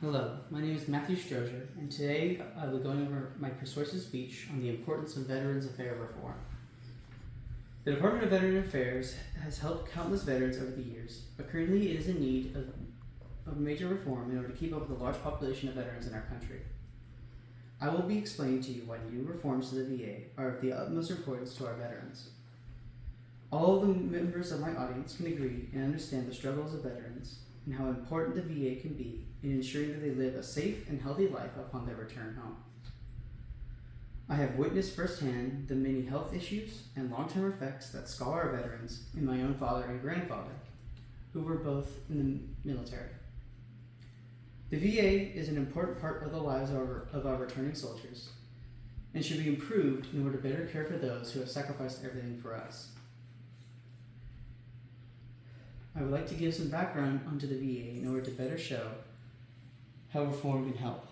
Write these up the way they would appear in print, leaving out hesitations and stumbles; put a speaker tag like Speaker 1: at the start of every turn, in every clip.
Speaker 1: Hello, my name is Matthew Strozier, and today I will be going over my persuasive speech on the importance of Veterans Affairs reform. The Department of Veteran Affairs has helped countless veterans over the years, but currently it is in need of major reform in order to keep up with the large population of veterans in our country. I will be explaining to you why new reforms to the VA are of the utmost importance to our veterans. All of the members of my audience can agree and understand the struggles of veterans and how important the VA can be in ensuring that they live a safe and healthy life upon their return home. I have witnessed firsthand the many health issues and long-term effects that scar our veterans and my own father and grandfather, who were both in the military. The VA is an important part of the lives of our returning soldiers and should be improved in order to better care for those who have sacrificed everything for us. I would like to give some background onto the VA in order to better show how reform can help.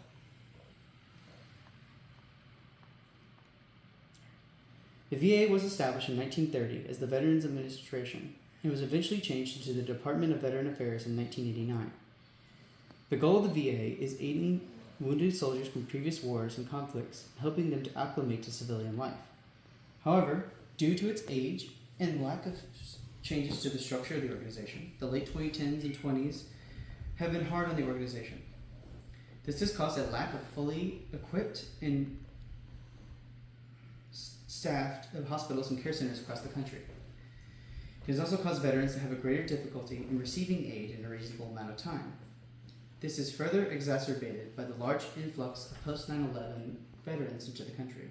Speaker 1: The VA was established in 1930 as the Veterans Administration and was eventually changed into the Department of Veteran Affairs in 1989. The goal of the VA is aiding wounded soldiers from previous wars and conflicts, helping them to acclimate to civilian life. However, due to its age and lack of changes to the structure of the organization, the late 2010s and 20s have been hard on the organization. This has caused a lack of fully equipped and staffed hospitals and care centers across the country. It has also caused veterans to have a greater difficulty in receiving aid in a reasonable amount of time. This is further exacerbated by the large influx of post-9/11 veterans into the country.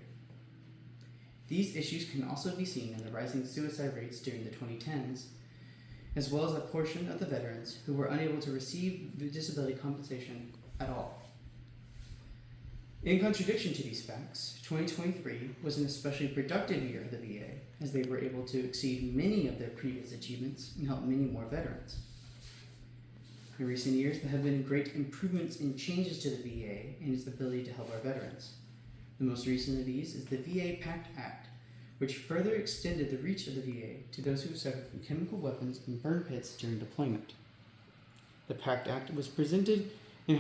Speaker 1: These issues can also be seen in the rising suicide rates during the 2010s, as well as a portion of the veterans who were unable to receive disability compensation at all. In contradiction to these facts, 2023 was an especially productive year for the VA, as they were able to exceed many of their previous achievements and help many more veterans. In recent years, there have been great improvements and changes to the VA and its ability to help our veterans. The most recent of these is the VA PACT Act, which further extended the reach of the VA to those who suffered from chemical weapons and burn pits during deployment. The PACT Act was presented in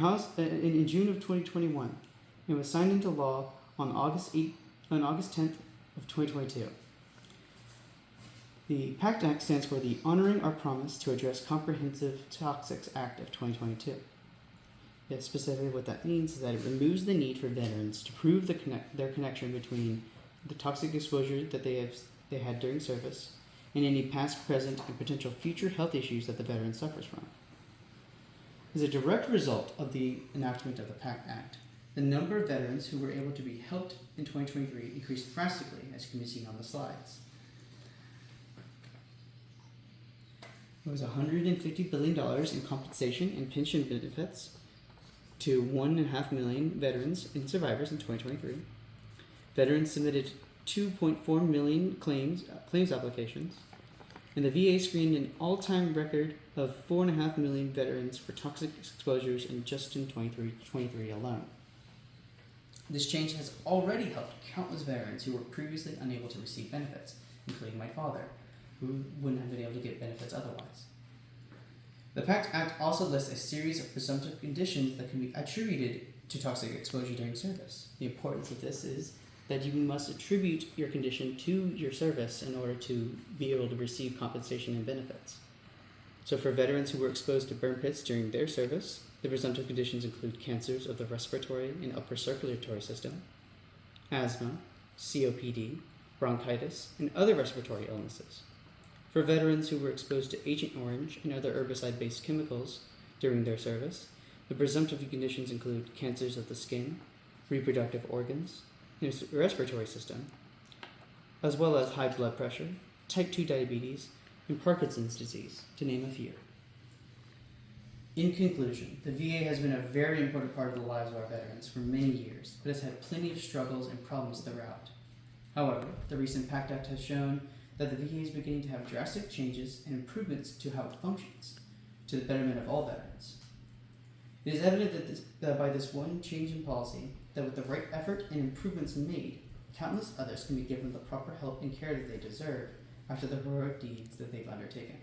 Speaker 1: June of 2021 and was signed into law on August 10th of 2022. The PACT Act stands for the Honoring Our Promise to Address Comprehensive Toxics Act of 2022. Specifically, what that means is that it removes the need for veterans to prove their connection between the toxic exposure that they had during service and any past, present, and potential future health issues that the veteran suffers from. As a direct result of the enactment of the PACT Act, the number of veterans who were able to be helped in 2023 increased drastically, as can be seen on the slides. There was $150 billion in compensation and pension benefits to 1.5 million veterans and survivors in 2023. Veterans submitted 2.4 million claims applications, and the VA screened an all-time record of 4.5 million veterans for toxic exposures in just in 2023 alone. This change has already helped countless veterans who were previously unable to receive benefits, including my father, who wouldn't have been able to get benefits otherwise. The PACT Act also lists a series of presumptive conditions that can be attributed to toxic exposure during service. The importance of this is that you must attribute your condition to your service in order to be able to receive compensation and benefits. So for veterans who were exposed to burn pits during their service, the presumptive conditions include cancers of the respiratory and upper circulatory system, asthma, COPD, bronchitis, and other respiratory illnesses. For veterans who were exposed to Agent Orange and other herbicide-based chemicals during their service, the presumptive conditions include cancers of the skin, reproductive organs, and respiratory system, as well as high blood pressure, type 2 diabetes, and Parkinson's disease, to name a few. In conclusion, the VA has been a very important part of the lives of our veterans for many years, but has had plenty of struggles and problems throughout. However, the recent PACT Act has shown that the VA is beginning to have drastic changes and improvements to how it functions, to the betterment of all veterans. It is evident that by this one change in policy, that with the right effort and improvements made, countless others can be given the proper help and care that they deserve after the heroic deeds that they've undertaken.